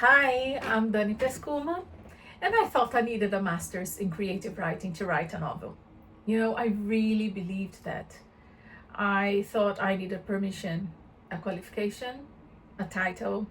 Hi, I'm Dani Pescuma, and I thought I needed a master's in creative writing to write a novel. I really believed that. I thought I needed permission, a qualification, a title,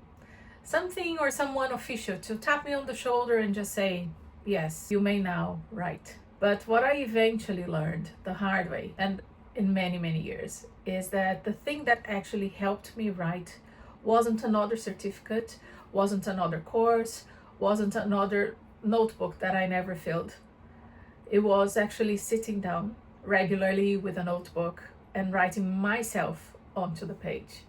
something or someone official to tap me on the shoulder and just say, yes, you may now write. But what I eventually learned the hard way, and in many, many years, is that the thing that actually helped me write wasn't another certificate, wasn't another course, wasn't another notebook that I never filled. It was actually sitting down regularly with a notebook and writing myself onto the page.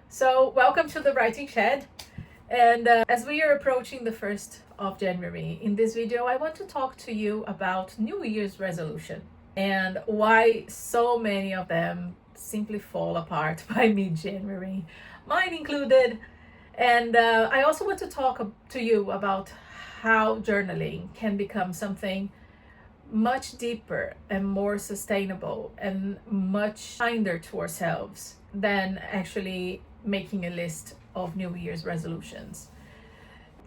So, welcome to the Writing Shed. And as we are approaching the 1st of January, in this video, I want to talk to you about New Year's resolution and why so many of them simply fall apart by mid-January, mine included. And I also want to talk to you about how journaling can become something much deeper and more sustainable and much kinder to ourselves than actually making a list of New Year's resolutions.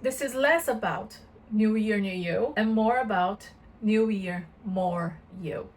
This is less about New Year, New You, and more about New Year, more you.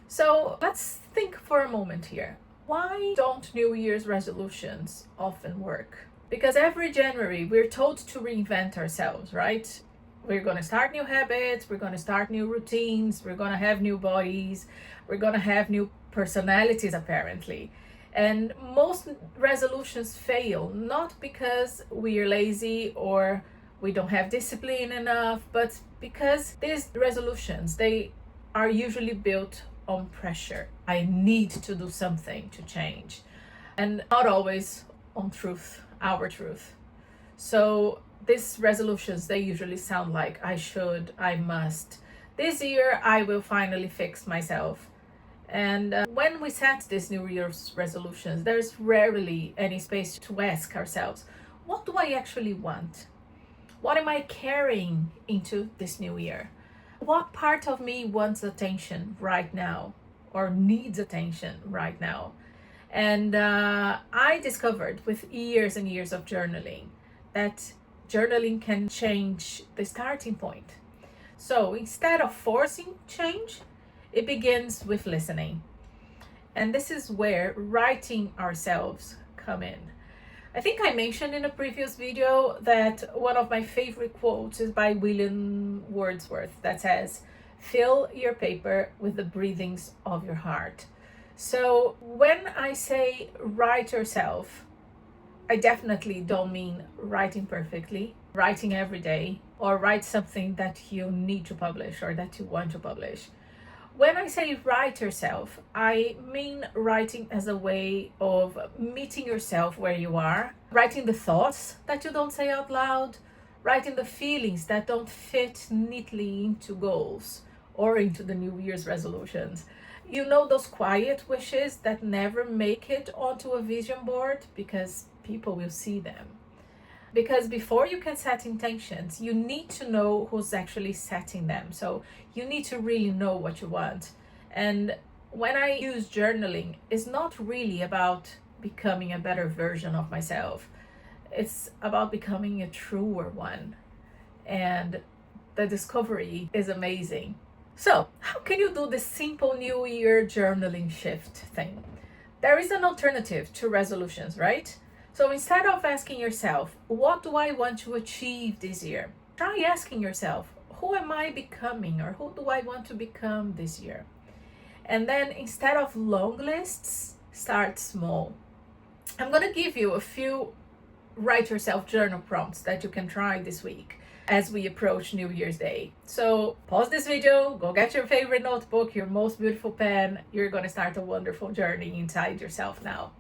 So let's think for a moment here. Why don't New Year's resolutions often work? Because every January we're told to reinvent ourselves, right? We're going to start new habits, we're going to start new routines, we're going to have new bodies, we're going to have new personalities apparently. And most resolutions fail, not because we're lazy or we don't have discipline enough, but because these resolutions, they are usually built on pressure. I need to do something to change, and not always on truth, our truth. So these resolutions, they usually sound like I should, I must. This year I will finally fix myself. And when we set these New Year's resolutions, there's rarely any space to ask ourselves, what do I actually want? What am I carrying into this new year? What part of me wants attention right now or needs attention right now? And I discovered with years and years of journaling that journaling can change the starting point. So instead of forcing change, it begins with listening. And this is where writing ourselves come in. I think I mentioned in a previous video that one of my favorite quotes is by William Wordsworth that says, "Fill your paper with the breathings of your heart." So when I say write yourself, I definitely don't mean writing perfectly, writing every day, or write something that you need to publish or that you want to publish. When I say write yourself, I mean writing as a way of meeting yourself where you are, writing the thoughts that you don't say out loud, writing the feelings that don't fit neatly into goals or into the New Year's resolutions. You know, those quiet wishes that never make it onto a vision board because people will see them. Because before you can set intentions, you need to know who's actually setting them. So you need to really know what you want. And when I use journaling, it's not really about becoming a better version of myself. It's about becoming a truer one. And the discovery is amazing. So how can you do this simple New Year journaling shift thing? There is an alternative to resolutions, right? So instead of asking yourself, what do I want to achieve this year? Try asking yourself, who am I becoming or who do I want to become this year? And then instead of long lists, start small. I'm going to give you a few write yourself journal prompts that you can try this week as we approach New Year's Day. So pause this video, go get your favorite notebook, your most beautiful pen. You're going to start a wonderful journey inside yourself now.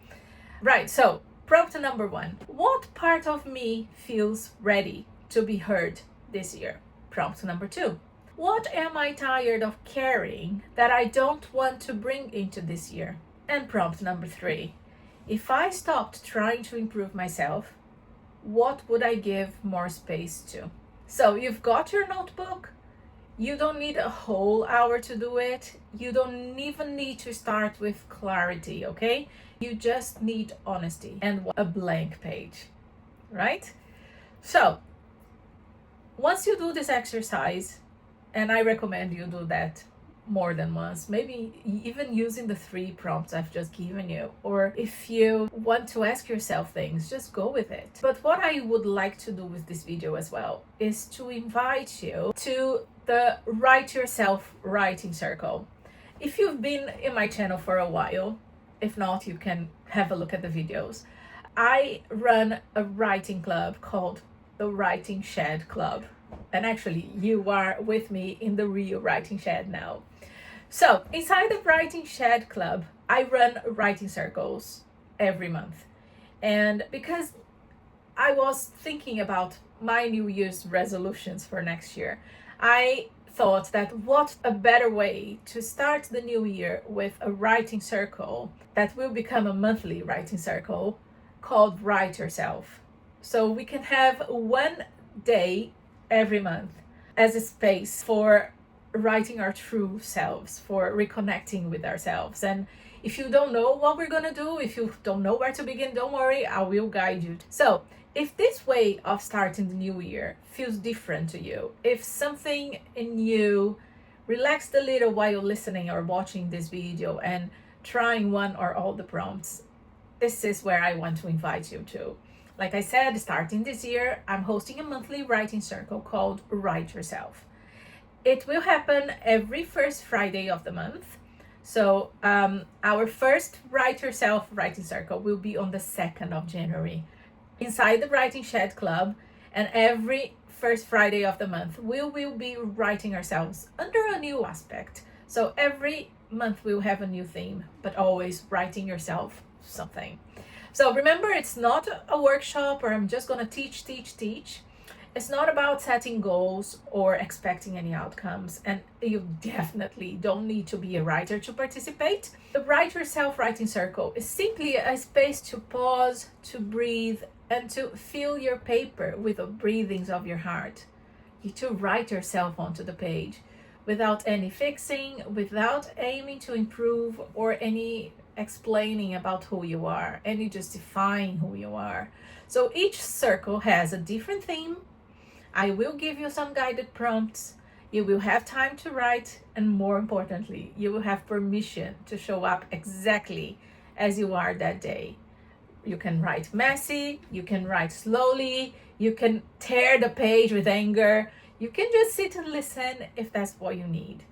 Right, so prompt number 1. What part of me feels ready to be heard this year? Prompt number 2. What am I tired of carrying that I don't want to bring into this year? And prompt number 3. If I stopped trying to improve myself, what would I give more space to? So you've got your notebook. You don't need a whole hour to do it. You don't even need to start with clarity, okay? You just need honesty and a blank page, right? So once you do this exercise, and I recommend you do that more than once, maybe even using the 3 prompts I've just given you, or if you want to ask yourself things, just go with it. But what I would like to do with this video as well is to invite you to the Write Yourself Writing Circle. If you've been in my channel for a while, if not, you can have a look at the videos. I run a writing club called the Writing Shed Club. And actually, you are with me in the real Writing Shed now. So inside the Writing Shed Club, I run writing circles every month. And because I was thinking about my New Year's resolutions for next year, I thought that what a better way to start the new year with a writing circle that will become a monthly writing circle called Write Yourself. So we can have one day every month as a space for writing our true selves, for reconnecting with ourselves. And if you don't know what we're gonna do, if you don't know where to begin, don't worry, I will guide you. So if this way of starting the new year feels different to you, if something in you relaxed a little while listening or watching this video and trying one or all the prompts, this is where I want to invite you to. Like I said, starting this year, I'm hosting a monthly writing circle called Write Yourself. It will happen every first Friday of the month. So our first Write Yourself writing circle will be on the 2nd of January inside the Writing Shed Club. And every first Friday of the month, we will be writing ourselves under a new aspect. So every month we'll have a new theme, but always writing yourself something. So remember, it's not a workshop or I'm just gonna teach. It's not about setting goals or expecting any outcomes, and you definitely don't need to be a writer to participate. The Write Yourself Writing Circle is simply a space to pause, to breathe, and to fill your paper with the breathings of your heart. You to write yourself onto the page without any fixing, without aiming to improve or any explaining about who you are, any justifying who you are. So each circle has a different theme. I will give you some guided prompts. You will have time to write, and more importantly, you will have permission to show up exactly as you are that day. You can write messy, you can write slowly, you can tear the page with anger, you can just sit and listen if that's what you need.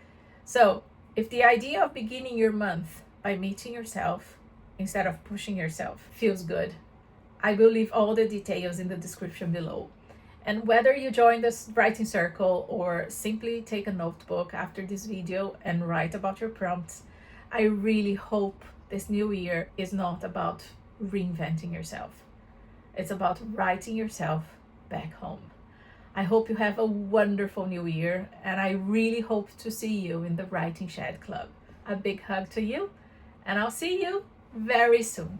So if the idea of beginning your month by meeting yourself instead of pushing yourself feels good, I will leave all the details in the description below. And whether you join this writing circle or simply take a notebook after this video and write about your prompts, I really hope this new year is not about reinventing yourself. It's about writing yourself back home. I hope you have a wonderful new year, and I really hope to see you in the Writing Shed Club. A big hug to you, and I'll see you very soon.